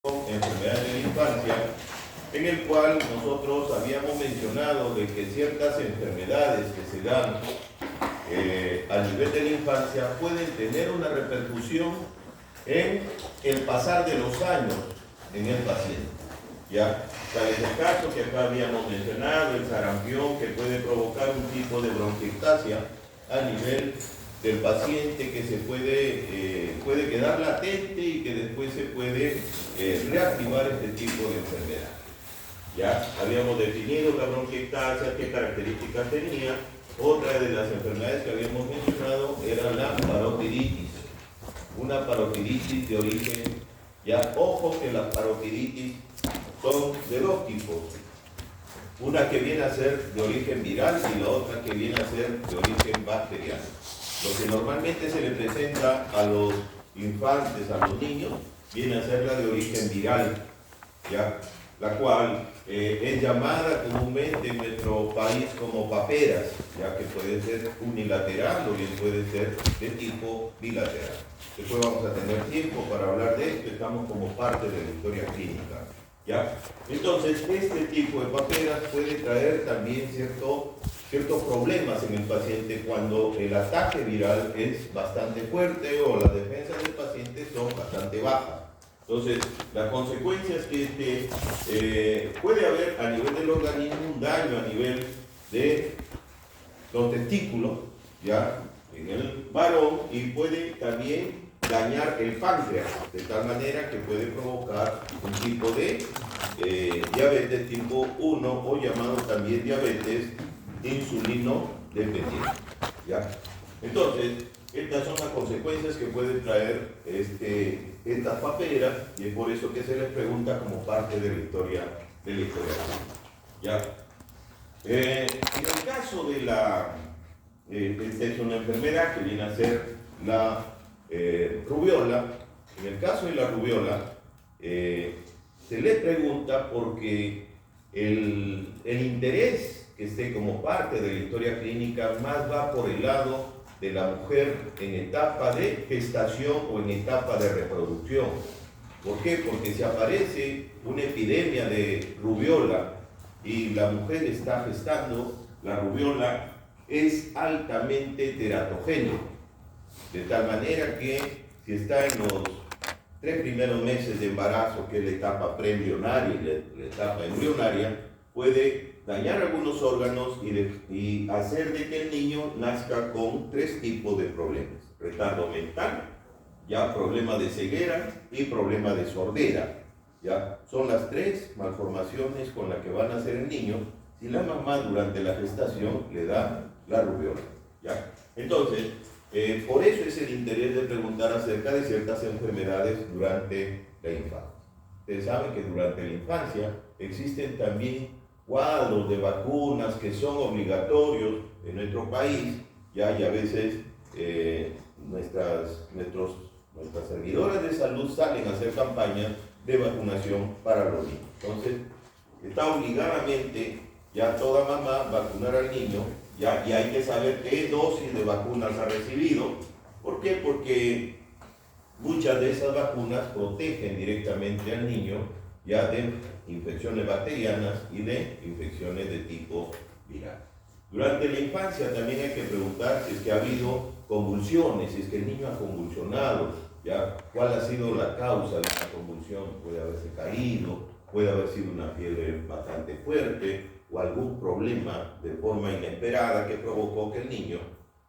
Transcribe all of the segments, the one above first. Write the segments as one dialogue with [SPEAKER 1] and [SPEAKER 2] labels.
[SPEAKER 1] enfermedades de la infancia, en el cual nosotros habíamos mencionado de que ciertas enfermedades que se dan a nivel de la infancia pueden tener una repercusión en el pasar de los años en el paciente. ¿Ya? Tal es el caso que acá habíamos mencionado, el sarampión, que puede provocar un tipo de bronquiectasia a nivel del paciente que se puede quedar latente y que después se puede reactivar este tipo de enfermedad. Ya habíamos definido la bronquiectasia, qué características tenía. Otra de las enfermedades que habíamos mencionado era la parotiditis. Una parotiditis de origen, ya ojo que las parotiditis son de dos tipos. Una que viene a ser de origen viral y la otra que viene a ser de origen bacteriano. Lo que normalmente se le presenta a los infantes, a los niños, viene a ser la de origen viral, ¿ya? La cual es llamada comúnmente en nuestro país como paperas, ya que puede ser unilateral o bien puede ser de tipo bilateral. Después vamos a tener tiempo para hablar de esto, estamos como parte de la historia clínica, ¿ya? Entonces, este tipo de paperas puede traer también ciertos problemas en el paciente cuando el ataque viral es bastante fuerte o las defensas del paciente son bastante bajas. Entonces, las consecuencias que puede haber a nivel del organismo un daño a nivel de los testículos, ya, en el varón, y puede también dañar el páncreas, de tal manera que puede provocar un tipo de diabetes tipo 1 o llamado también diabetes insulino dependiente, ¿ya? Entonces, estas son las consecuencias que pueden traer estas paperas y es por eso que se les pregunta como parte de la historia ¿ya? En el caso de esta es una enfermedad que viene a ser la rubiola. En el caso de la rubiola se le pregunta porque el interés que esté como parte de la historia clínica más va por el lado de la mujer en etapa de gestación o en etapa de reproducción. ¿Por qué? Porque si aparece una epidemia de rubiola y la mujer está gestando, la rubiola es altamente teratogénico, de tal manera que si está en los 3 primeros meses de embarazo, que es la etapa preembrionaria y la etapa embrionaria, puede dañar algunos órganos y hacer de que el niño nazca con 3 tipos de problemas: retardo mental, ya problema de ceguera y problema de sordera. Ya son las 3 malformaciones con las que va a nacer el niño si la mamá durante la gestación le da la rubiola, ¿ya? Entonces, por eso es el interés de preguntar acerca de ciertas enfermedades durante la infancia. Ustedes saben que durante la infancia existen también cuadros de vacunas que son obligatorios en nuestro país, ya, y a veces nuestras servidoras de salud salen a hacer campañas de vacunación para los niños. Entonces, está obligadamente ya toda mamá vacunar al niño, ya, y hay que saber qué dosis de vacunas ha recibido. ¿Por qué? Porque muchas de esas vacunas protegen directamente al niño ya de infecciones bacterianas y de infecciones de tipo viral. Durante la infancia también hay que preguntar si es que ha habido convulsiones, si es que el niño ha convulsionado, ya, cuál ha sido la causa de la convulsión. Puede haberse caído, puede haber sido una fiebre bastante fuerte o algún problema de forma inesperada que provocó que el niño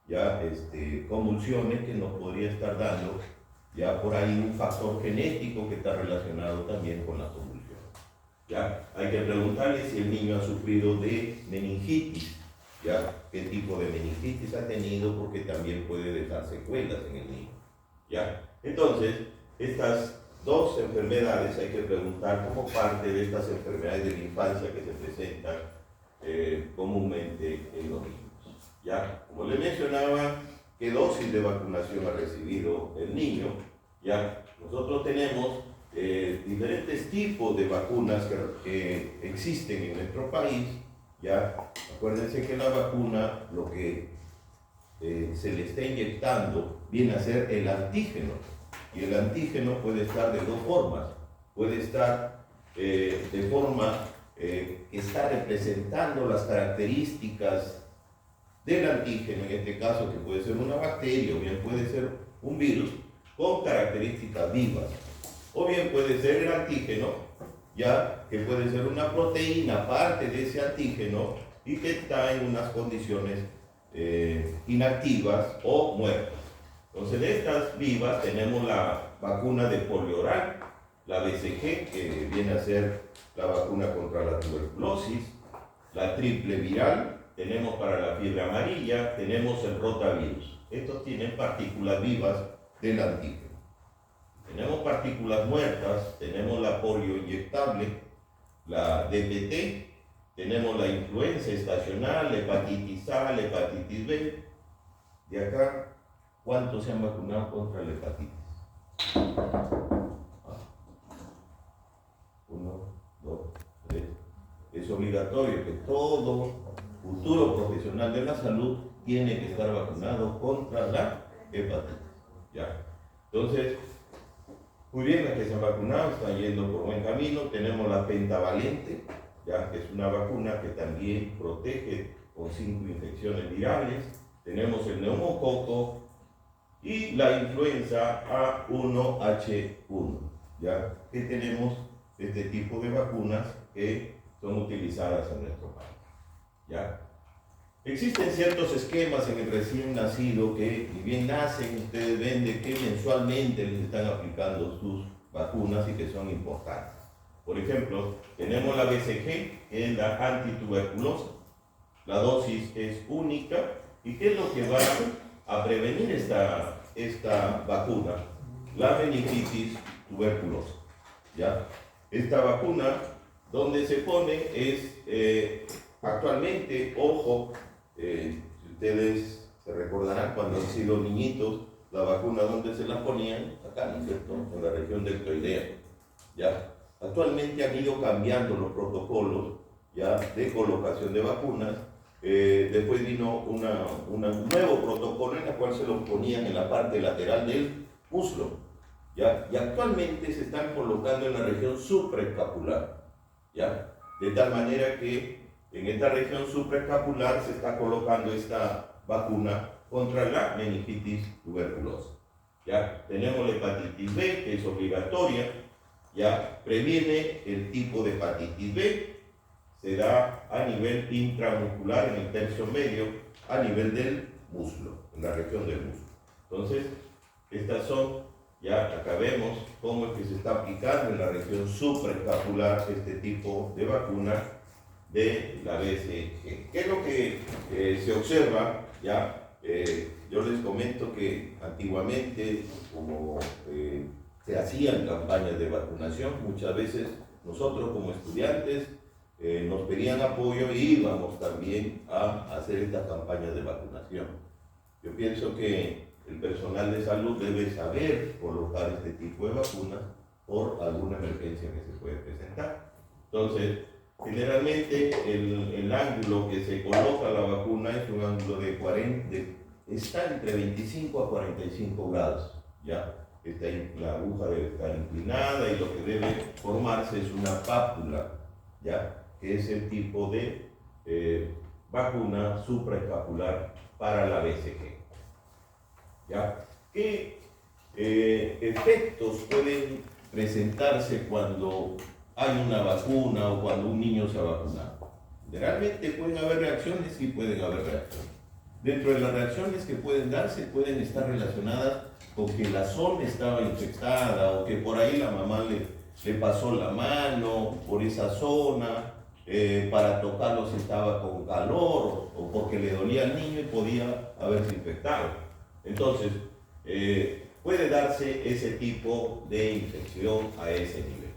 [SPEAKER 1] ya convulsiones, que nos podría estar dando ya por ahí un factor genético que está relacionado también con la convulsión. ¿Ya? Hay que preguntarle si el niño ha sufrido de meningitis, ¿ya? ¿Qué tipo de meningitis ha tenido? Porque también puede dejar secuelas en el niño, ¿ya? Entonces, estas 2 enfermedades hay que preguntar como parte de estas enfermedades de la infancia que se presentan comúnmente en los niños, ¿ya? Como les mencionaba, ¿qué dosis de vacunación ha recibido el niño? Ya, nosotros tenemos diferentes tipos de vacunas que existen en nuestro país. Ya, acuérdense que la vacuna, lo que se le está inyectando viene a ser el antígeno, y el antígeno puede estar de 2 formas. puede estar de forma que está representando las características del antígeno, en este caso que puede ser una bacteria o bien puede ser un virus con características vivas, o bien puede ser el antígeno, ya que puede ser una proteína parte de ese antígeno y que está en unas condiciones inactivas o muertas. Entonces, de estas vivas tenemos la vacuna de polio oral, la BCG, que viene a ser la vacuna contra la tuberculosis, la triple viral, tenemos para la fiebre amarilla, tenemos el rotavirus. Estos tienen partículas vivas del antígeno. Tenemos partículas muertas, tenemos la polio inyectable, la DPT, tenemos la influenza estacional, la hepatitis A, la hepatitis B. De acá, ¿cuántos se han vacunado contra la hepatitis? 1, 2, 3. Es obligatorio que todo futuro profesional de la salud tiene que estar vacunado contra la hepatitis. ¿Ya? Entonces, muy bien, las que se han vacunado están yendo por buen camino. Tenemos la pentavalente, ya que es una vacuna que también protege con 5 infecciones virales. Tenemos el neumococo y la influenza A1H1, ya que tenemos este tipo de vacunas que son utilizadas en nuestro país. ¿Ya? Existen ciertos esquemas en el recién nacido que, ni bien nacen, ustedes ven de que mensualmente les están aplicando sus vacunas y que son importantes. Por ejemplo, tenemos la BCG, que es la antituberculosa. La dosis es única. ¿Y qué es lo que va a prevenir esta vacuna? La meningitis tuberculosa. ¿Ya? Esta vacuna, donde se pone es actualmente, ojo, si ustedes se recordarán cuando han sido niñitos, la vacuna donde se la ponían, acá, ¿no es cierto?, en la región deltoidea. ¿Ya? Actualmente han ido cambiando los protocolos, ya, de colocación de vacunas. Después vino un nuevo protocolo en el cual se lo ponían en la parte lateral del muslo. ¿Ya? Y actualmente se están colocando en la región supraescapular. ¿Ya? De tal manera que en esta región supraescapular se está colocando esta vacuna contra la meningitis tuberculosa. ¿Ya? Tenemos la hepatitis B, que es obligatoria, ya previene el tipo de hepatitis B, se da a nivel intramuscular, en el tercio medio, a nivel del muslo, en la región del muslo. Entonces, estas son, ya acá vemos cómo es que se está aplicando en la región supraescapular este tipo de vacuna de la BCG. ¿Qué es lo que se observa? Ya, yo les comento que antiguamente, como se hacían campañas de vacunación, muchas veces nosotros como estudiantes nos pedían apoyo y íbamos también a hacer estas campañas de vacunación. Yo pienso que el personal de salud debe saber colocar este tipo de vacunas por alguna emergencia que se puede presentar. Entonces, generalmente el ángulo que se coloca la vacuna es un ángulo de 40, está entre 25 a 45 grados, ¿ya? La aguja debe estar inclinada y lo que debe formarse es una pápula, ¿ya? Que es el tipo de vacuna supraescapular para la BCG. ¿Ya? ¿Qué efectos pueden presentarse cuando hay una vacuna o cuando un niño se ha vacunado? Generalmente pueden haber reacciones, sí pueden haber reacciones. Dentro de las reacciones que pueden darse, pueden estar relacionadas con que la zona estaba infectada o que por ahí la mamá le pasó la mano por esa zona, para tocarlo si estaba con calor o porque le dolía al niño y podía haberse infectado. Entonces, puede darse ese tipo de infección a ese nivel.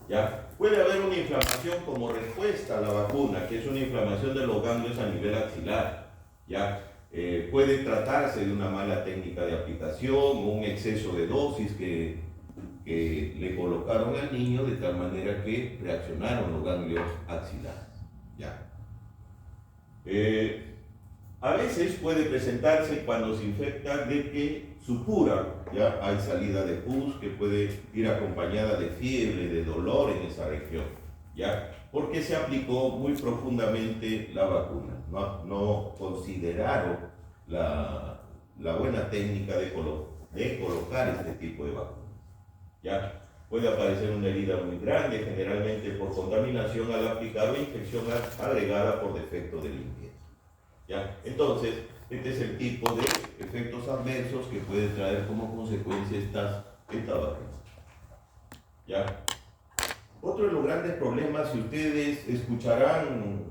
[SPEAKER 1] ¿Ya? Puede haber una inflamación como respuesta a la vacuna, que es una inflamación de los ganglios a nivel axilar. ¿Ya? Puede tratarse de una mala técnica de aplicación o un exceso de dosis que le colocaron al niño de tal manera que reaccionaron los ganglios axilares. ¿Ya? A veces puede presentarse cuando se infecta de que supura, ya hay salida de pus que puede ir acompañada de fiebre, de dolor en esa región, ya, porque se aplicó muy profundamente la vacuna, no consideraron la buena técnica de colocar este tipo de vacuna, ya. Puede aparecer una herida muy grande, generalmente por contaminación al aplicar o infección agregada por defecto de limpieza, ¿ya? Entonces, este es el tipo de efectos adversos que puede traer como consecuencia esta vacuna, ¿ya? Otro de los grandes problemas, si ustedes escucharán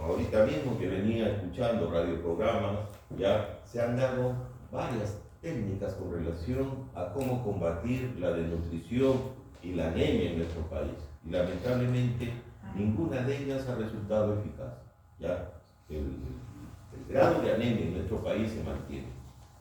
[SPEAKER 1] ahorita mismo que venía escuchando radioprogramas, ya se han dado varias técnicas con relación a cómo combatir la desnutrición y la anemia en nuestro país. Y lamentablemente ninguna de ellas ha resultado eficaz. ¿Ya? El grado de anemia en nuestro país se mantiene.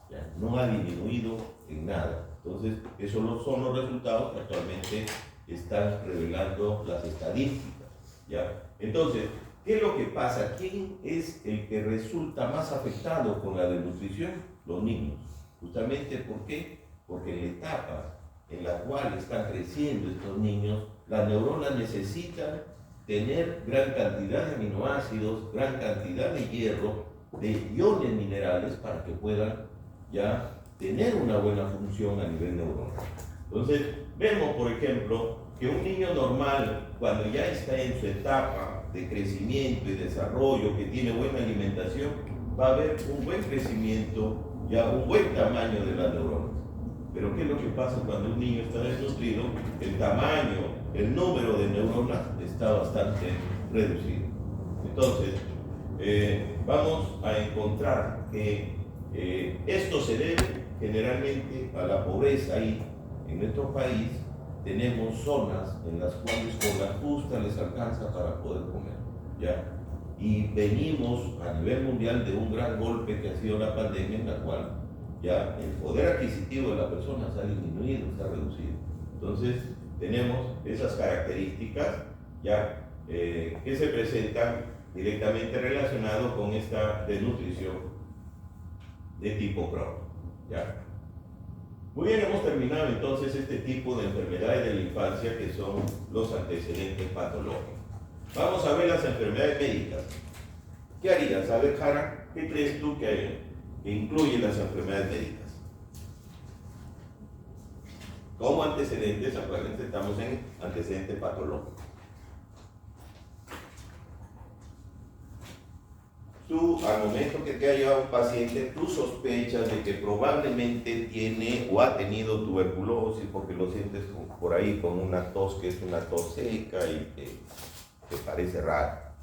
[SPEAKER 1] ¿Ya? No ha disminuido en nada. Entonces, esos son los resultados que actualmente están revelando las estadísticas. ¿Ya? Entonces, ¿qué es lo que pasa? ¿Quién es el que resulta más afectado con la desnutrición? Los niños. Justamente, ¿por qué? Porque en la etapa en la cual están creciendo estos niños, las neuronas necesitan tener gran cantidad de aminoácidos, gran cantidad de hierro, de iones minerales para que puedan ya tener una buena función a nivel neuronal. Entonces, vemos, por ejemplo, que un niño normal, cuando ya está en su etapa de crecimiento y desarrollo, que tiene buena alimentación, va a haber un buen crecimiento, ya un buen tamaño de las neuronas. Pero ¿qué es lo que pasa cuando un niño está desnutrido? El tamaño, el número de neuronas está bastante reducido. Entonces, vamos a encontrar que esto se debe generalmente a la pobreza y en nuestro país tenemos zonas en las cuales con la justa les alcanza para poder comer, ¿ya? Y venimos a nivel mundial de un gran golpe que ha sido la pandemia, en la cual ya el poder adquisitivo de la persona se ha disminuido, se ha reducido. Entonces tenemos esas características ya que se presentan directamente relacionadas con esta desnutrición de tipo crónico, ¿ya? Muy bien, hemos terminado entonces este tipo de enfermedades de la infancia que son los antecedentes patológicos. Vamos a ver las enfermedades médicas. ¿Qué harías? A ver, Jara, ¿qué crees tú que incluyen las enfermedades médicas? Como antecedentes, actualmente estamos en antecedentes patológicos. Tú, al momento que te ha llevado un paciente, tú sospechas de que probablemente tiene o ha tenido tuberculosis porque lo sientes por ahí con una tos que es una tos seca y que parece rara.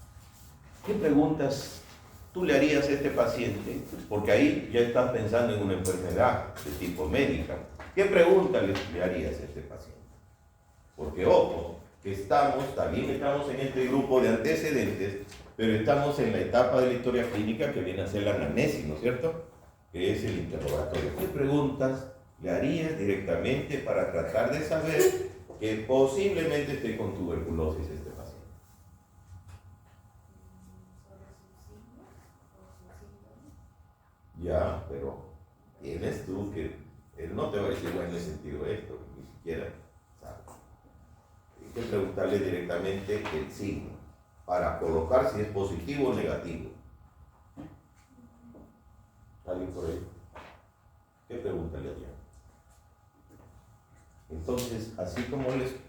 [SPEAKER 1] ¿Qué preguntas tú le harías a este paciente? Porque ahí ya estás pensando en una enfermedad de tipo médica. ¿Qué preguntas le harías a este paciente? Porque ojo, que también estamos en este grupo de antecedentes, pero estamos en la etapa de la historia clínica que viene a ser la anamnesis, ¿no es cierto? Que es el interrogatorio. ¿Qué preguntas le harías directamente para tratar de saber que posiblemente esté con tuberculosis este paciente? Ya, pero tienes tú que, él no te va a decir, bueno, en sentido esto, ni siquiera sabe. Hay que preguntarle directamente el signo, para colocar si es positivo o negativo. ¿Alguien por ahí? ¿Qué pregunta le haría? Entonces, así como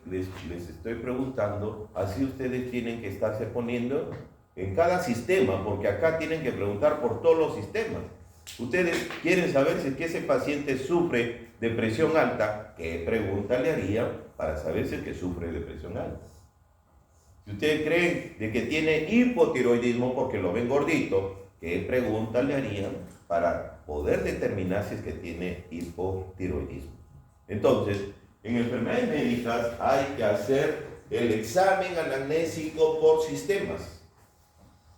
[SPEAKER 1] les estoy preguntando, así ustedes tienen que estarse poniendo en cada sistema, porque acá tienen que preguntar por todos los sistemas. Ustedes quieren saber si es que ese paciente sufre de presión alta, ¿qué pregunta le harían para saber si es que sufre de presión alta? Si ustedes creen de que tiene hipotiroidismo porque lo ven gordito, ¿qué pregunta le harían para poder determinar si es que tiene hipotiroidismo? Entonces, en enfermedades médicas hay que hacer el examen anamnésico por sistemas,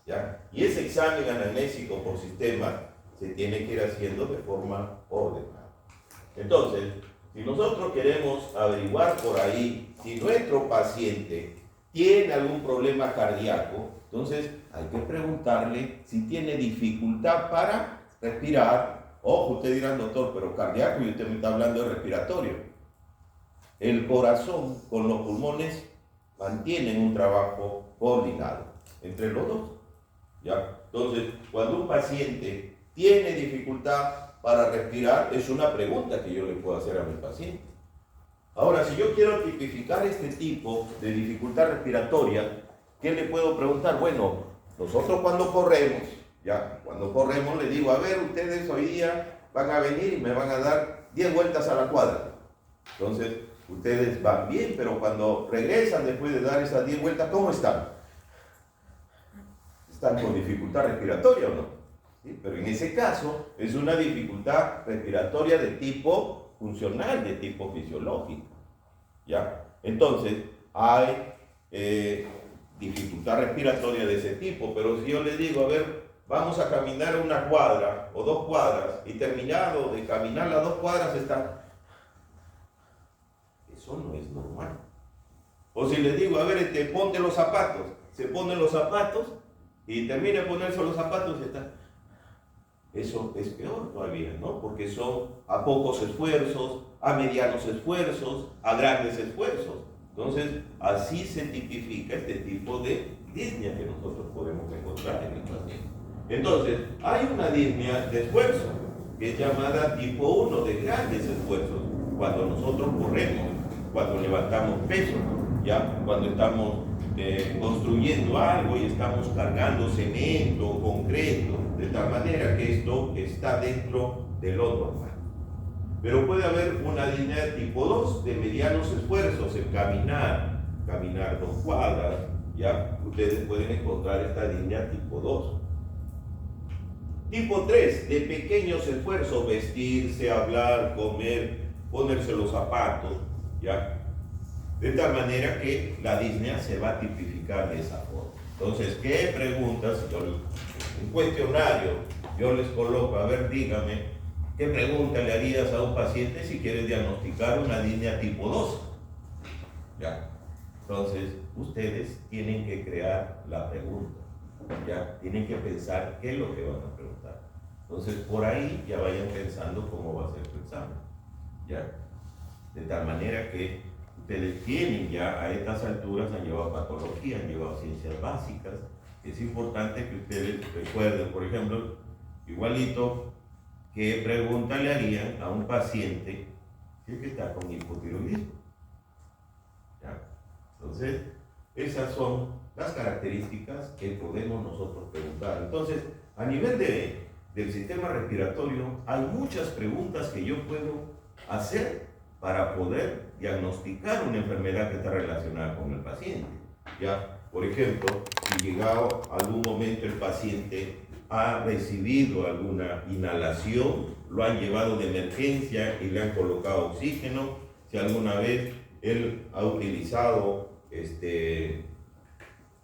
[SPEAKER 1] ¿ya? Y ese examen anamnésico por sistemas se tiene que ir haciendo de forma ordenada. Entonces, si nosotros queremos averiguar por ahí si nuestro paciente tiene algún problema cardíaco, entonces hay que preguntarle si tiene dificultad para respirar, Ojo, usted dirá, doctor, pero cardíaco y usted me está hablando de respiratorio. El corazón con los pulmones mantienen un trabajo coordinado entre los dos. ¿Ya? Entonces, cuando un paciente tiene dificultad para respirar, es una pregunta que yo le puedo hacer a mi paciente. Ahora, si yo quiero tipificar este tipo de dificultad respiratoria, ¿qué le puedo preguntar? Bueno, nosotros cuando corremos, le digo, a ver, ustedes hoy día van a venir y me van a dar 10 vueltas a la cuadra. Entonces, ustedes van bien, pero cuando regresan después de dar esas 10 vueltas, ¿cómo están? ¿Están con dificultad respiratoria o no? ¿Sí? Pero en ese caso, es una dificultad respiratoria de tipo funcional, de tipo fisiológico. ¿Ya? Entonces, hay dificultad respiratoria de ese tipo, pero si yo les digo, a ver, vamos a caminar una cuadra o 2 cuadras y terminado de caminar las 2 cuadras está... Eso no es normal. O si les digo, a ver, ponte los zapatos, se ponen los zapatos y termina de ponerse los zapatos y está... Eso es peor todavía, ¿no? Porque son a pocos esfuerzos, a medianos esfuerzos, a grandes esfuerzos. Entonces, así se tipifica este tipo de disnea que nosotros podemos encontrar en el paciente. Entonces, hay una disnea de esfuerzo, que es llamada tipo 1, de grandes esfuerzos, cuando nosotros corremos, cuando levantamos peso, ¿ya? Cuando estamos construyendo algo y estamos cargando cemento, concreto, de tal manera que esto está dentro de lo normal. Pero puede haber una disnea tipo 2 de medianos esfuerzos en caminar 2 cuadras, ¿ya? Ustedes pueden encontrar esta disnea tipo 2. Tipo 3 de pequeños esfuerzos, vestirse, hablar, comer, ponerse los zapatos, ¿ya? De tal manera que la disnea se va a tipificar de esa forma. Entonces, ¿qué preguntas? Un cuestionario, yo les coloco, a ver, dígame, ¿qué pregunta le harías a un paciente si quieres diagnosticar una disnea tipo 2? ¿Ya? Entonces, ustedes tienen que crear la pregunta, ¿ya? Tienen que pensar qué es lo que van a preguntar. Entonces, por ahí ya vayan pensando cómo va a ser su examen, ¿ya? De tal manera que ustedes tienen ya a estas alturas, han llevado patología, han llevado ciencias básicas. Es importante que ustedes recuerden, por ejemplo, igualito, ¿qué pregunta le harían a un paciente que está con hipotiroidismo? ¿Ya? Entonces, esas son las características que podemos nosotros preguntar. Entonces, a nivel del sistema respiratorio, hay muchas preguntas que yo puedo hacer para poder diagnosticar una enfermedad que está relacionada con el paciente. ¿Ya? Por ejemplo, si llegado algún momento el paciente ha recibido alguna inhalación, lo han llevado de emergencia y le han colocado oxígeno, si alguna vez él ha utilizado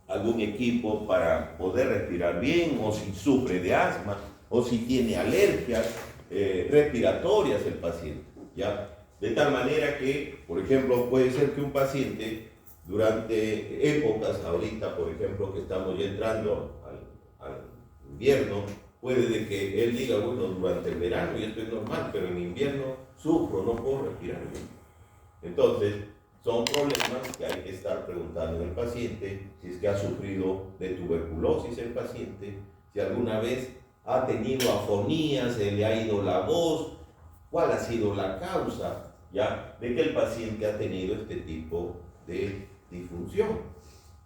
[SPEAKER 1] algún equipo para poder respirar bien, o si sufre de asma, o si tiene alergias respiratorias el paciente, ¿ya? De tal manera que, por ejemplo, puede ser que un paciente durante épocas, ahorita por ejemplo que estamos ya entrando al invierno, puede de que él diga, bueno, durante el verano y esto es normal, pero en invierno sufro, no puedo respirar bien. Entonces, son problemas que hay que estar preguntando al paciente, si es que ha sufrido de tuberculosis el paciente, si alguna vez ha tenido afonía, se le ha ido la voz, cuál ha sido la causa, ¿ya? De que el paciente ha tenido este tipo de disfunción.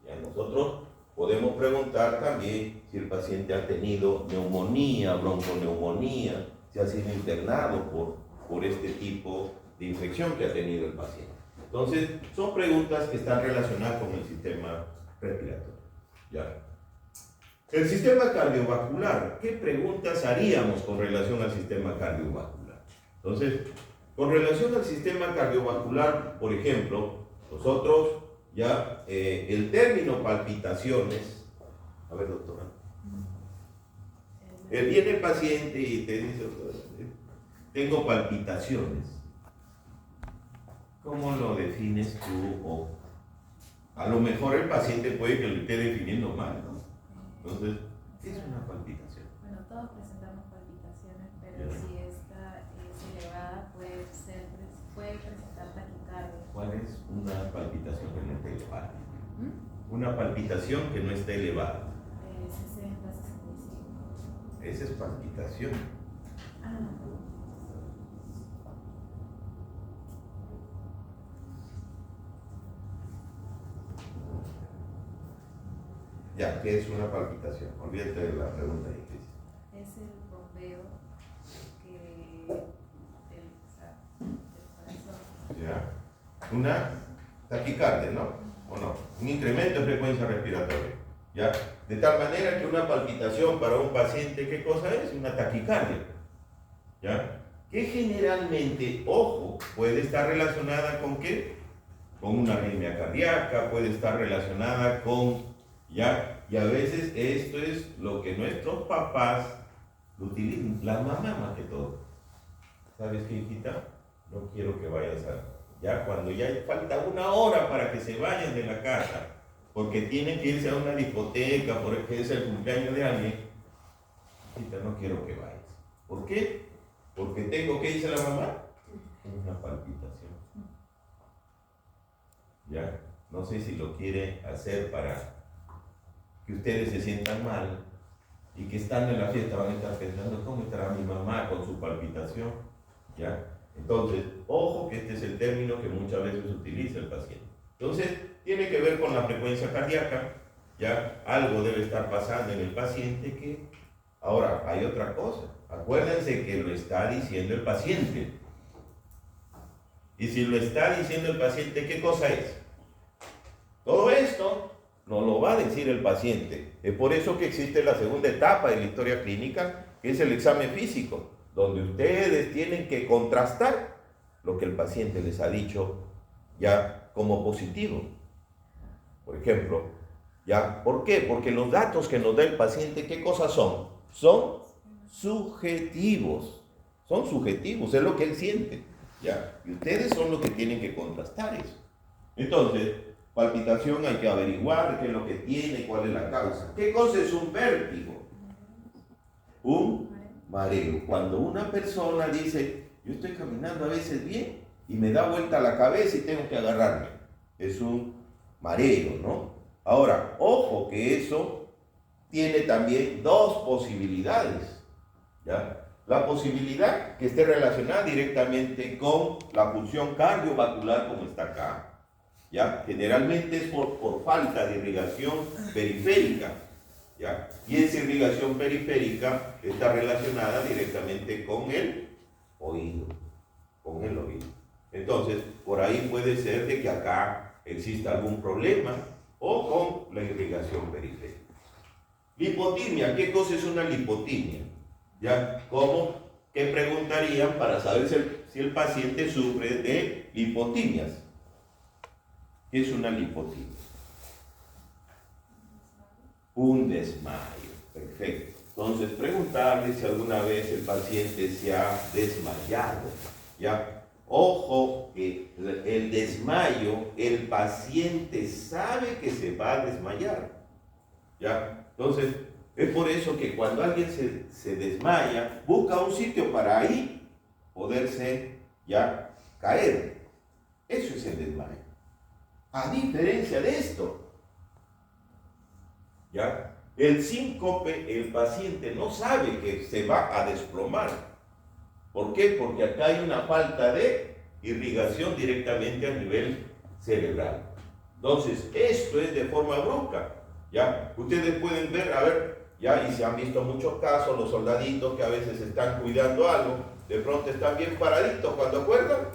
[SPEAKER 1] Ya nosotros podemos preguntar también si el paciente ha tenido neumonía, bronconeumonía, si ha sido internado por este tipo de infección que ha tenido el paciente. Entonces, son preguntas que están relacionadas con el sistema respiratorio. ¿Ya? El sistema cardiovascular, ¿qué preguntas haríamos con relación al sistema cardiovascular? Entonces, con relación al sistema cardiovascular, por ejemplo, nosotros ya el término palpitaciones, a ver doctora, viene el paciente y te dice, tengo palpitaciones. ¿Cómo lo defines tú? O a lo mejor el paciente puede que lo esté definiendo mal, ¿no? Entonces, ¿qué es una palpitación?
[SPEAKER 2] Bueno, todos presentamos palpitaciones, pero si
[SPEAKER 1] una palpitación que no esté elevada? Una palpitación que no esté elevada.
[SPEAKER 2] 60, 65.
[SPEAKER 1] Esa es palpitación. Ya, ¿qué es una palpitación? Olvídate de la pregunta difícil.
[SPEAKER 2] Es el bombeo del corazón.
[SPEAKER 1] Ya. Una taquicardia, ¿no? ¿O no? Un incremento de frecuencia respiratoria. ¿Ya? De tal manera que una palpitación para un paciente, ¿qué cosa es? Una taquicardia. ¿Ya? Que generalmente, ojo, puede estar relacionada con ¿qué? Con una arritmia cardíaca, puede estar relacionada con, ¿ya? Y a veces esto es lo que nuestros papás lo utilizan, la mamá más que todo. ¿Sabes qué, hijita? No quiero que vayas ya cuando ya falta una hora para que se vayan de la casa, porque tienen que irse a una discoteca, porque es el cumpleaños de alguien, hijita, no quiero que vayas. ¿Por qué? Porque tengo, ¿qué dice la mamá? Una palpitación. ¿Ya? No sé si lo quiere hacer para que ustedes se sientan mal y que estando en la fiesta van a estar pensando, ¿cómo estará mi mamá con su palpitación? ¿Ya? Entonces, ojo que este es el término que muchas veces utiliza el paciente. Entonces, tiene que ver con la frecuencia cardíaca, ¿ya? Algo debe estar pasando en el paciente que... Ahora, hay otra cosa. Acuérdense que lo está diciendo el paciente. Y si lo está diciendo el paciente, ¿qué cosa es? Todo esto no lo va a decir el paciente. Es por eso que existe la segunda etapa de la historia clínica, que es el examen físico, donde ustedes tienen que contrastar lo que el paciente les ha dicho ya como positivo. Por ejemplo, ¿ya? ¿Por qué? Porque los datos que nos da el paciente, ¿qué cosas son? Son subjetivos. Son subjetivos, es lo que él siente. ¿Ya? Y ustedes son los que tienen que contrastar eso. Entonces, palpitación hay que averiguar qué es lo que tiene, cuál es la causa. ¿Qué cosa es un vértigo? Un mareo. Cuando una persona dice, yo estoy caminando a veces bien y me da vuelta la cabeza y tengo que agarrarme. Es un mareo, ¿no? Ahora, ojo que eso tiene también dos posibilidades, ¿ya? La posibilidad que esté relacionada directamente con la función cardiovascular como está acá, ¿ya? Generalmente es por falta de irrigación periférica, ¿ya? Y esa irrigación periférica está relacionada directamente con el oído, Entonces, por ahí puede ser de que acá exista algún problema o con la irrigación periférica. Lipotimia, ¿qué cosa es una lipotimia? ¿Ya? ¿Cómo? ¿Qué preguntarían para saber si el paciente sufre de lipotimias? ¿Qué es una lipotimia? Un desmayo, perfecto. Entonces, preguntarle si alguna vez el paciente se ha desmayado, ¿ya? Ojo que el desmayo, el paciente sabe que se va a desmayar, ¿ya? Entonces, es por eso que cuando alguien se desmaya, busca un sitio para ahí poderse ya caer. Eso es el desmayo. A diferencia de esto, ¿ya? El síncope, el paciente no sabe que se va a desplomar. ¿Por qué? Porque acá hay una falta de irrigación directamente a nivel cerebral. Entonces, esto es de forma brusca, ¿ya? Ustedes pueden ver, a ver, ya, y se han visto muchos casos, los soldaditos que a veces están cuidando algo, de pronto están bien paraditos cuando acuerdan,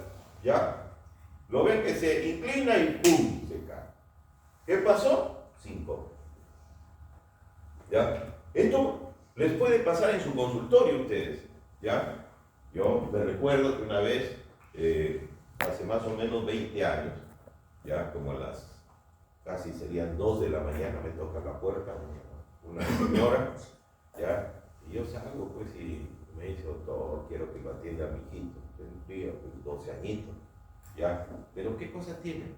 [SPEAKER 1] ¿ya? Lo ven que se inclina y ¡pum! Se cae. ¿Qué pasó? Síncope. ¿Ya? Esto les puede pasar en su consultorio a ustedes, ¿ya? Yo me recuerdo que una vez, hace más o menos 20 años, ya como a las casi serían 2 de la mañana, me toca la puerta una señora, ¿ya? Y yo salgo, pues, y me dice, doctor, quiero que lo atienda a mi hijito, tendría 12 añitos, ¿ya? ¿Pero qué cosa tiene?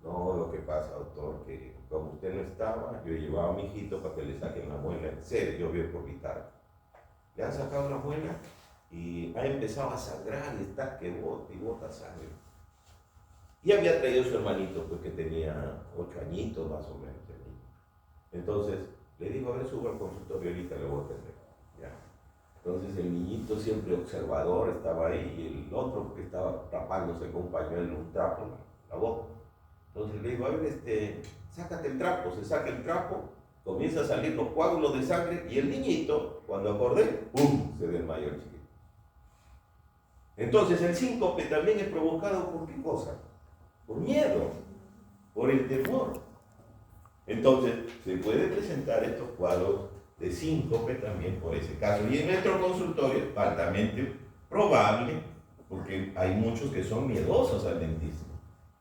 [SPEAKER 1] No, lo que pasa, doctor, que como usted no estaba, yo llevaba a mi hijito para que le saquen la muela. En serio, yo vi por vital. Le han sacado la muela y ha empezado a sangrar y está que bota y bota sangre. Y había traído a su hermanito, pues que tenía 8 añitos más o menos. Entonces le digo, a ver, subo al consultorio ahorita, le voy a atender. ¿Ya? Entonces el niñito siempre observador estaba ahí y el otro que estaba tapándose con un pañuelo, un trapo, la boca. Entonces le digo, a ver, sácate el trapo, se saca el trapo, comienza a salir los coágulos de sangre y el niñito, cuando acordé, ¡pum!, se desmayó el chiquito. Entonces el síncope también es provocado por ¿qué cosa? Por miedo, por el temor. Entonces se puede presentar estos cuadros de síncope también por ese caso. Y en nuestro consultorio es altamente probable, porque hay muchos que son miedosos al dentista.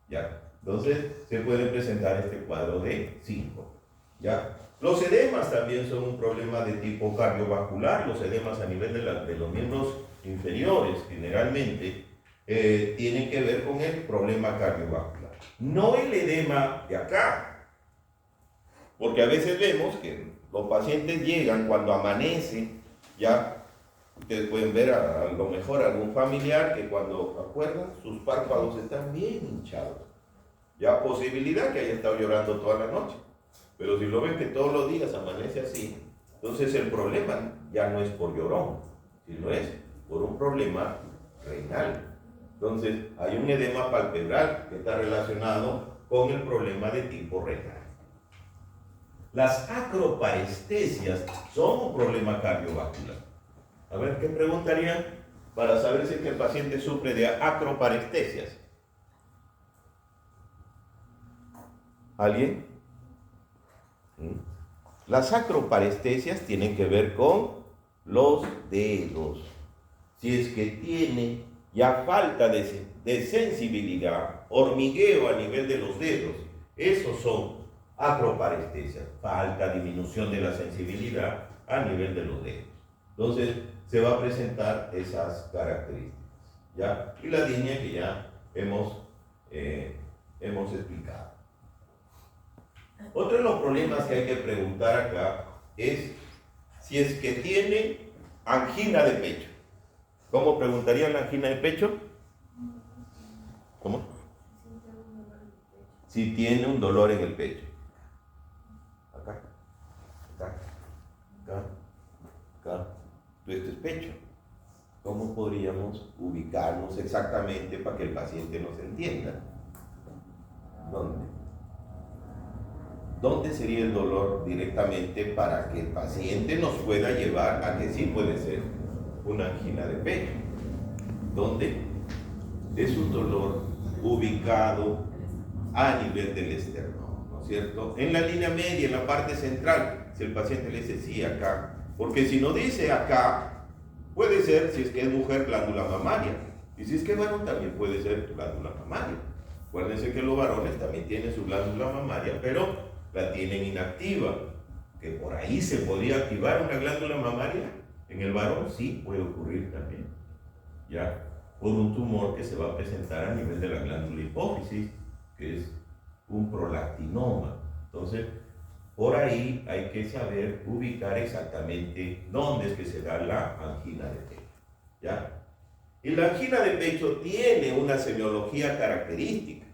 [SPEAKER 1] ¿Ya? Entonces se puede presentar este cuadro de síncope. ¿Ya? Los edemas también son un problema de tipo cardiovascular. Los edemas a nivel de los miembros inferiores generalmente tienen que ver con el problema cardiovascular. No el edema de acá, porque a veces vemos que los pacientes llegan cuando amanece, ya ustedes pueden ver a lo mejor algún familiar que cuando acuerdan sus párpados están bien hinchados. Ya posibilidad que haya estado llorando toda la noche. Pero si lo ven que todos los días amanece así, entonces el problema ya no es por llorón, sino es por un problema renal. Entonces hay un edema palpebral que está relacionado con el problema de tipo renal. Las acroparestesias son un problema cardiovascular. A ver, ¿qué preguntarían para saber si es que el paciente sufre de acroparestesias? ¿Alguien? Las acroparestesias tienen que ver con los dedos. Si es que tiene ya falta de sensibilidad, hormigueo a nivel de los dedos, esos son acroparestesias, falta, disminución de la sensibilidad a nivel de los dedos. Entonces se va a presentar esas características, ¿ya? Y la línea que ya hemos explicado. Otro de los problemas que hay que preguntar acá es si es que tiene angina de pecho. ¿Cómo preguntarían la angina de pecho? ¿Cómo? Si tiene un dolor en el pecho. Acá, acá, acá, acá. Esto es pecho. ¿Cómo podríamos ubicarnos exactamente para que el paciente nos entienda? ¿Dónde? ¿Dónde sería el dolor directamente para que el paciente nos pueda llevar a que sí puede ser una angina de pecho? ¿Dónde? Es un dolor ubicado a nivel del esternón, ¿no es cierto? En la línea media, en la parte central, si el paciente le dice sí, acá, porque si no dice acá, puede ser, si es que es mujer, glándula mamaria, y si es que es varón, también puede ser glándula mamaria. Acuérdense que los varones también tienen su glándula mamaria, pero la tienen inactiva, que por ahí se podría activar una glándula mamaria. En el varón sí puede ocurrir también, ya, por un tumor que se va a presentar a nivel de la glándula hipófisis, que es un prolactinoma. Entonces, por ahí hay que saber ubicar exactamente dónde es que se da la angina de pecho, ¿ya? Y la angina de pecho tiene una semiología característica,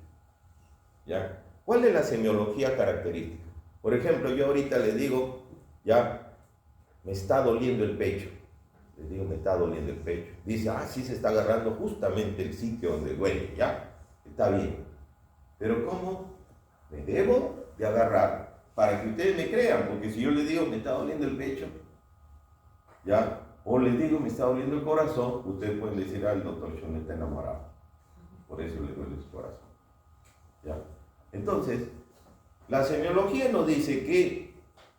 [SPEAKER 1] ¿ya? ¿Cuál es la semiología característica? Por ejemplo, yo ahorita les digo, ya, me está doliendo el pecho. Les digo, me está doliendo el pecho. Dice, sí se está agarrando justamente el sitio donde duele, ya, está bien. Pero ¿cómo me debo de agarrar para que ustedes me crean? Porque si yo les digo, me está doliendo el pecho, ya, o les digo, me está doliendo el corazón, ustedes pueden decir, el doctor John está enamorado. Por eso le duele su corazón, ya. Entonces, la semiología nos dice que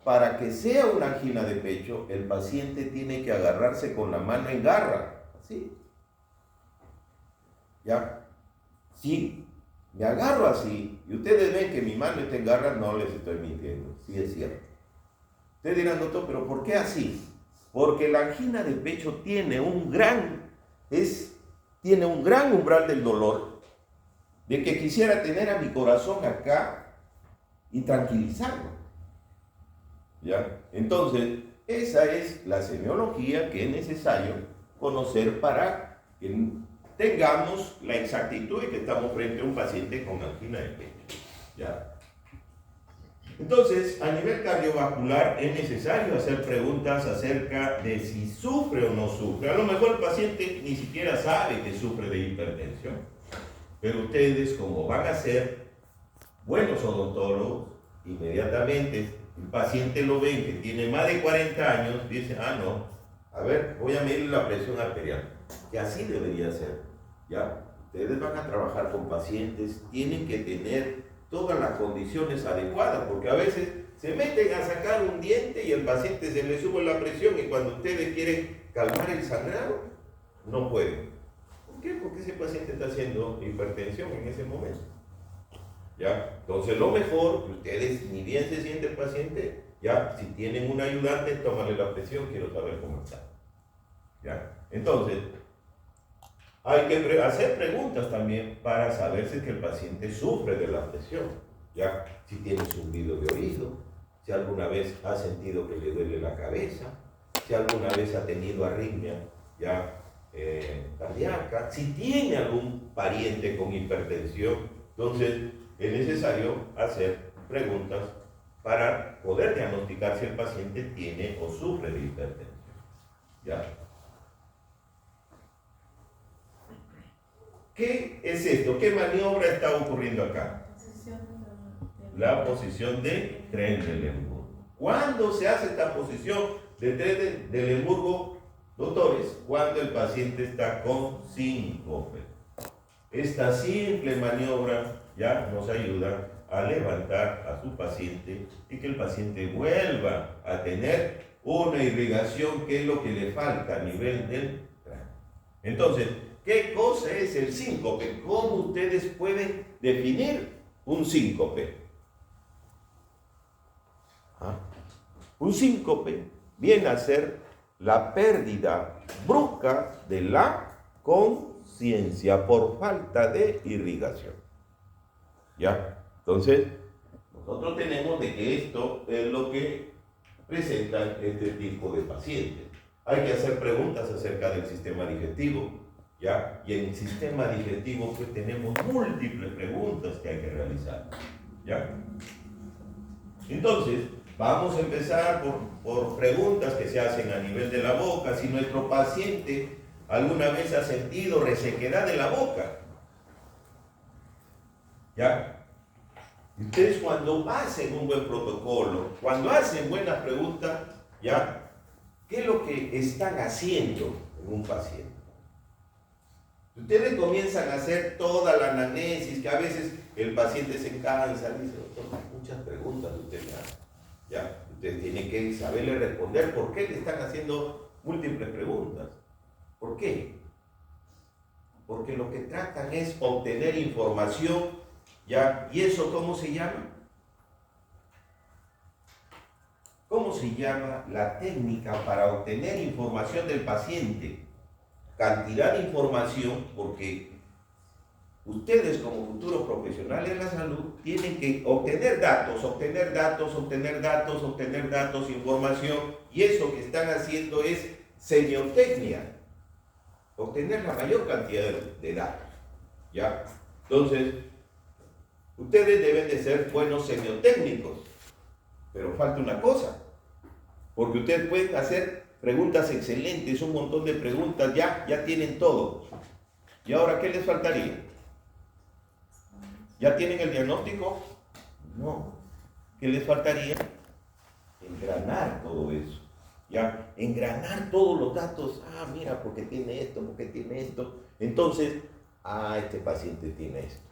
[SPEAKER 1] para que sea una angina de pecho, el paciente tiene que agarrarse con la mano en garra, así. ¿Ya? Si me agarro así, y ustedes ven que mi mano está en garra, no les estoy mintiendo, sí es cierto. Ustedes dirán, doctor, ¿pero por qué así? Porque la angina de pecho tiene un gran umbral del dolor, de que quisiera tener a mi corazón acá y tranquilizarlo, ¿ya? Entonces, esa es la semiología que es necesario conocer para que tengamos la exactitud de que estamos frente a un paciente con angina de pecho. ¿Ya? Entonces, a nivel cardiovascular es necesario hacer preguntas acerca de si sufre o no sufre. A lo mejor el paciente ni siquiera sabe que sufre de hipertensión, pero ustedes, como van a ser buenos odontólogos, inmediatamente el paciente lo ven que tiene más de 40 años, dice, ah, no, a ver, voy a medir la presión arterial, que así debería ser, ¿ya? Ustedes van a trabajar con pacientes, tienen que tener todas las condiciones adecuadas, porque a veces se meten a sacar un diente y el paciente se le sube la presión y cuando ustedes quieren calmar el sangrado, no pueden. ¿Por qué? Porque ese paciente está haciendo hipertensión en ese momento. ¿Ya? Entonces lo mejor, que ustedes ni bien se siente el paciente, ya, si tienen un ayudante, tómale la presión, quiero saber cómo está. ¿Ya? Entonces, hay que hacer preguntas también para saber si es que el paciente sufre de la presión, ¿ya? Si tiene zumbido de oído, si alguna vez ha sentido que le duele la cabeza, si alguna vez ha tenido arritmia, ¿ya? Cardíaca, si tiene algún pariente con hipertensión. Entonces es necesario hacer preguntas para poder diagnosticar si el paciente tiene o sufre de hipertensión. ¿Ya? ¿Qué es esto? ¿Qué maniobra está ocurriendo acá? La posición de Trendelenburg. ¿Cuándo se hace esta posición de Trendelenburg, doctores? Cuando el paciente está con síncope. Esta simple maniobra ya nos ayuda a levantar a su paciente y que el paciente vuelva a tener una irrigación, que es lo que le falta a nivel del cráneo. Entonces, ¿qué cosa es el síncope? ¿Cómo ustedes pueden definir un síncope? Un síncope viene a ser la pérdida brusca de la conciencia por falta de irrigación. ¿Ya? Entonces, nosotros tenemos de que esto es lo que presentan este tipo de pacientes. Hay que hacer preguntas acerca del sistema digestivo, ¿ya? Y en el sistema digestivo pues tenemos múltiples preguntas que hay que realizar, ¿ya? Entonces, vamos a empezar por preguntas que se hacen a nivel de la boca. Si nuestro paciente alguna vez ha sentido resequedad de la boca, ¿ya? Ustedes cuando hacen un buen protocolo, cuando hacen buenas preguntas, ¿ya? ¿Qué es lo que están haciendo en un paciente? Ustedes comienzan a hacer toda la anamnesis, que a veces el paciente se cansa, dice, doctor, muchas preguntas usted me hace, ¿ya? Ustedes tienen que saberle responder por qué le están haciendo múltiples preguntas. ¿Por qué? Porque lo que tratan es obtener información, ¿ya? ¿Y eso cómo se llama? ¿Cómo se llama la técnica para obtener información del paciente? Cantidad de información, porque ustedes como futuros profesionales de la salud tienen que obtener datos, información, y eso que están haciendo es semiotecnia, obtener la mayor cantidad de datos, ¿ya? Entonces, ustedes deben de ser buenos semiotécnicos, pero falta una cosa, porque ustedes pueden hacer preguntas excelentes, un montón de preguntas, ya tienen todo. ¿Y ahora qué les faltaría? ¿Ya tienen el diagnóstico? No. ¿Qué les faltaría? Engranar todo eso. ¿Ya? Engranar todos los datos. Ah, mira, porque tiene esto, porque tiene esto. Entonces, este paciente tiene esto.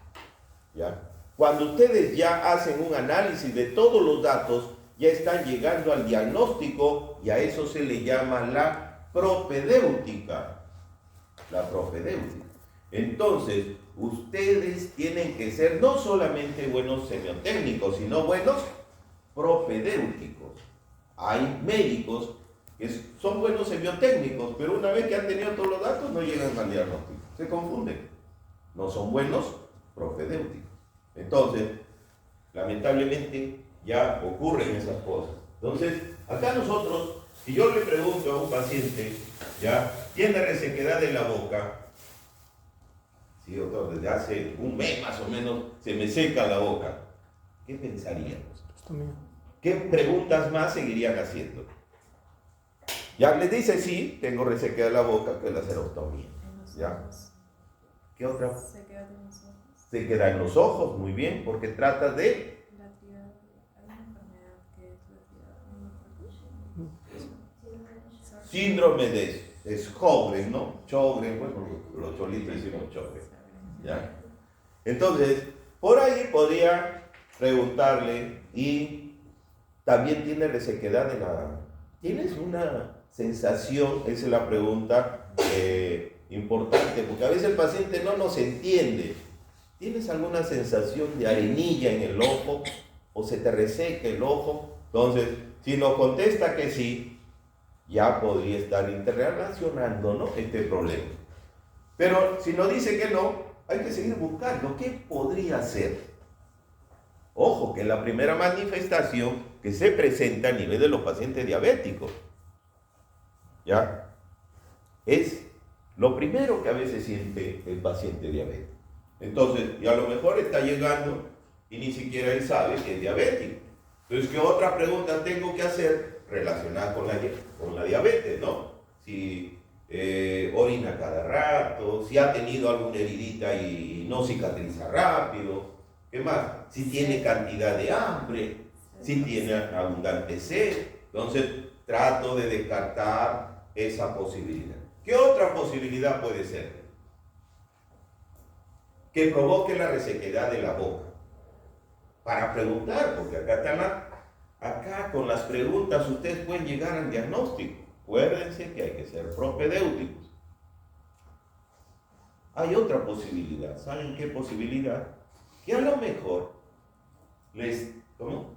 [SPEAKER 1] ¿Ya? Cuando ustedes ya hacen un análisis de todos los datos, ya están llegando al diagnóstico, y a eso se le llama la propedéutica. La propedéutica. Entonces, ustedes tienen que ser no solamente buenos semiotécnicos, sino buenos propedéuticos. Hay médicos que son buenos semiotécnicos, pero una vez que han tenido todos los datos, no llegan al diagnóstico. Se confunden. No son buenos propedéuticos. Entonces, lamentablemente, ya ocurren esas cosas. Entonces, acá nosotros, si yo le pregunto a un paciente, ya, tiene resequedad en la boca, Sí, doctor, desde hace un mes más o menos se me seca la boca. ¿Qué pensarían? ¿Qué preguntas más seguirían haciendo? Ya les dice, sí, tengo resequedad de la boca, que es la serostomía. ¿Ya? ¿Qué otra?
[SPEAKER 2] Se queda en los ojos.
[SPEAKER 1] Se queda en los ojos, muy bien, porque trata de...
[SPEAKER 2] La triada, hay una enfermedad que es la triada.
[SPEAKER 1] síndrome de Sjögren, ¿no? Sjögren, bueno, los cholitos hicimos Sjögren. ¿Ya? Entonces, por ahí podría preguntarle, y también tiene resequedad de la... ¿Tienes una sensación? Esa es la pregunta importante, porque a veces el paciente no nos entiende. ¿Tienes alguna sensación de arenilla en el ojo? ¿O se te reseca el ojo? Entonces, si nos contesta que sí, ya podría estar interrelacionando, ¿no?, este problema. Pero si nos dice que no, hay que seguir buscando. ¿Qué podría ser? Ojo, que es la primera manifestación que se presenta a nivel de los pacientes diabéticos. ¿Ya? Es lo primero que a veces siente el paciente diabético. Entonces, y a lo mejor está llegando y ni siquiera él sabe que es diabético. Entonces, ¿qué otra pregunta tengo que hacer relacionada con la diabetes, ¿no? Si orina cada rato, si ha tenido alguna heridita y no cicatriza rápido, ¿qué más? Si tiene cantidad de hambre, si tiene abundante sed. Entonces, trato de descartar esa posibilidad. ¿Qué otra posibilidad puede ser? Que provoque la resequedad de la boca. Para preguntar, porque acá con las preguntas ustedes pueden llegar al diagnóstico. Acuérdense que hay que ser propedéuticos. Hay otra posibilidad. ¿Saben qué posibilidad? Que a lo mejor ¿cómo?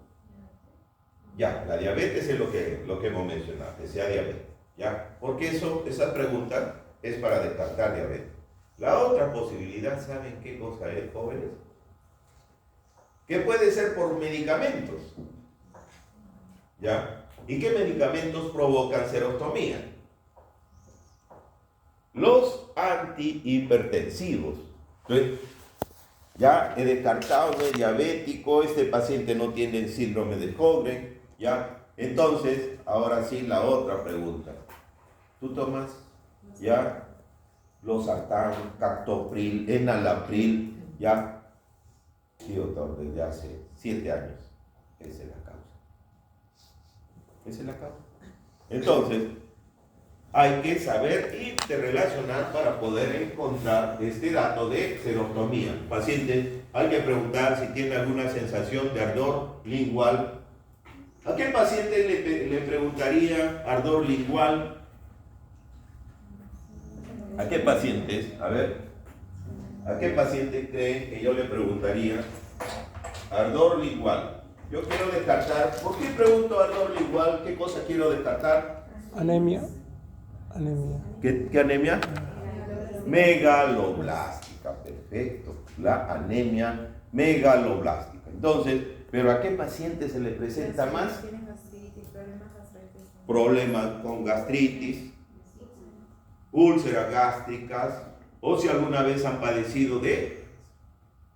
[SPEAKER 1] Ya, la diabetes es lo que hemos mencionado, que sea diabetes. ¿Ya? Porque esa pregunta es para descartar diabetes. La otra posibilidad, ¿saben qué cosa es, jóvenes? Que puede ser por medicamentos. ¿Ya? ¿Y qué medicamentos provocan serostomía? Los antihipertensivos. Entonces, ya he descartado, no es diabético, este paciente no tiene el síndrome de Sjögren, ¿ya? Entonces, ahora sí, la otra pregunta. ¿Tú tomas ya losartán, captopril, enalapril, ya? Sí, doctor, desde hace 7 años. Esa es la causa. Esa es la causa. Entonces, hay que saber interrelacionar para poder encontrar este dato de serostomía. Paciente, hay que preguntar si tiene alguna sensación de ardor lingual. ¿A qué paciente le preguntaría ardor lingual? ¿A qué pacientes? A ver, ¿a qué paciente creen que yo le preguntaría ardor lingual? Yo quiero descartar. ¿Por qué pregunto ardor lingual? ¿Qué cosa quiero descartar?
[SPEAKER 3] Anemia.
[SPEAKER 1] ¿Qué anemia? Megaloblástica, perfecto. La anemia megaloblástica. Entonces, ¿pero a qué paciente se le presenta más?
[SPEAKER 2] Tienen gastritis, problemas
[SPEAKER 1] Problemas con gastritis, úlceras gástricas, o si alguna vez han padecido de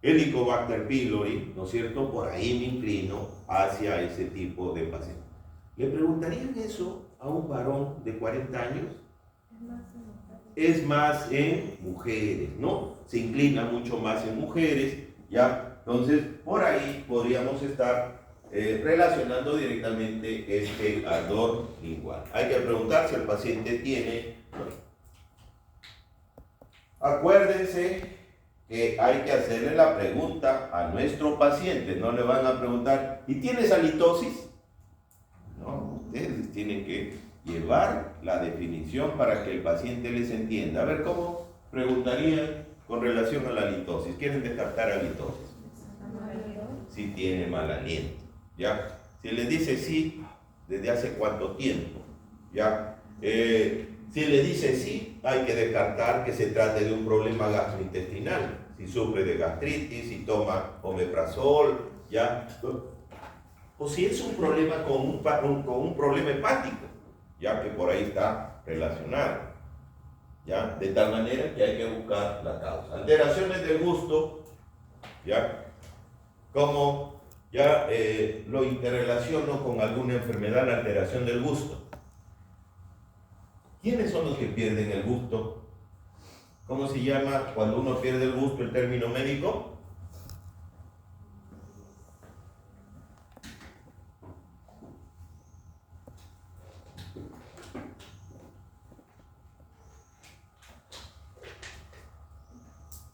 [SPEAKER 1] Helicobacter pylori, ¿no es cierto? Por ahí me inclino hacia ese tipo de pacientes. ¿Le preguntarían eso a un varón de 40 años? Es más en mujeres, ¿no? Se inclina mucho más en mujeres, ¿ya? Entonces, por ahí podríamos estar relacionando directamente este ardor lingual. Hay que preguntar si el paciente tiene... Acuérdense que hay que hacerle la pregunta a nuestro paciente. No le van a preguntar, ¿y tienes halitosis? No, ustedes tienen que llevar la definición para que el paciente les entienda. A ver, ¿cómo preguntarían con relación a la halitosis? ¿Quieren descartar halitosis? Si tiene mal aliento, ¿ya? Si les dice sí, ¿desde hace cuánto tiempo? ¿Ya? Si le dice sí, hay que descartar que se trate de un problema gastrointestinal. Si sufre de gastritis, si toma omeprazol, ¿ya? O si es un problema con un problema hepático, ya que por ahí está relacionado. ¿ya? De tal manera que hay que buscar la causa. Alteraciones del gusto, ¿ya? Como ya lo interrelaciono con alguna enfermedad, la alteración del gusto. ¿Quiénes son los que pierden el gusto? ¿Cómo se llama cuando uno pierde el gusto, el término médico?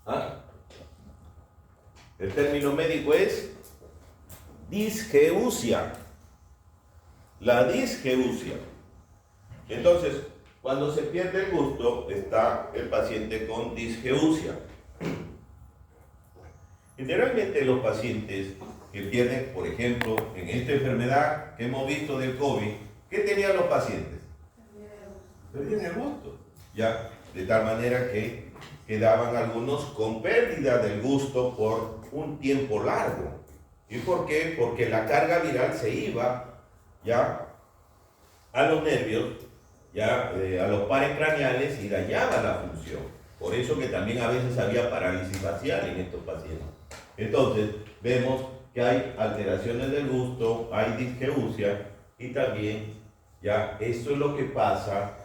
[SPEAKER 1] ¿Ah? El término médico es disgeusia. La disgeusia. Entonces, cuando se pierde el gusto, está el paciente con disgeusia. Generalmente los pacientes que pierden, por ejemplo, en esta enfermedad que hemos visto del COVID, ¿qué tenían los pacientes? Perdían el gusto. Ya, de tal manera que quedaban algunos con pérdida del gusto por un tiempo largo. ¿Y por qué? Porque la carga viral se iba ya a los nervios, ya a los pares craneales y dañaba la función. Por eso que también a veces había parálisis facial en estos pacientes. Entonces, vemos que hay alteraciones del gusto, hay disgeusia y también, ya, esto es lo que pasa.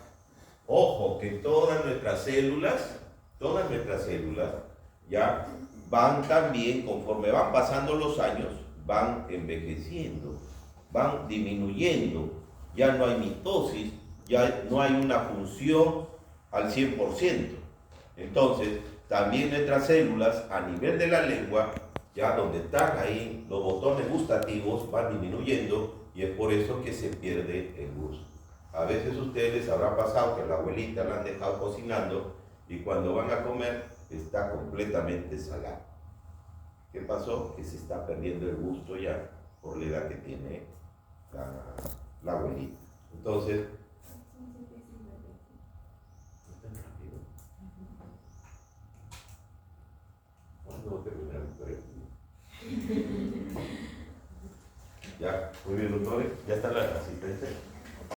[SPEAKER 1] Ojo, que todas nuestras células, ya van también, conforme van pasando los años, van envejeciendo, van disminuyendo. Ya no hay mitosis, ya no hay una función al 100%. Entonces, también nuestras células a nivel de la lengua, ya donde están ahí los botones gustativos, van disminuyendo y es por eso que se pierde el gusto. A veces a ustedes les habrá pasado que la abuelita la han dejado cocinando y cuando van a comer está completamente salado. ¿Qué pasó? Que se está perdiendo el gusto ya por la edad que tiene la abuelita. Entonces, ¿cuándo terminamos? Ya, muy bien, doctores, ya está la asistencia.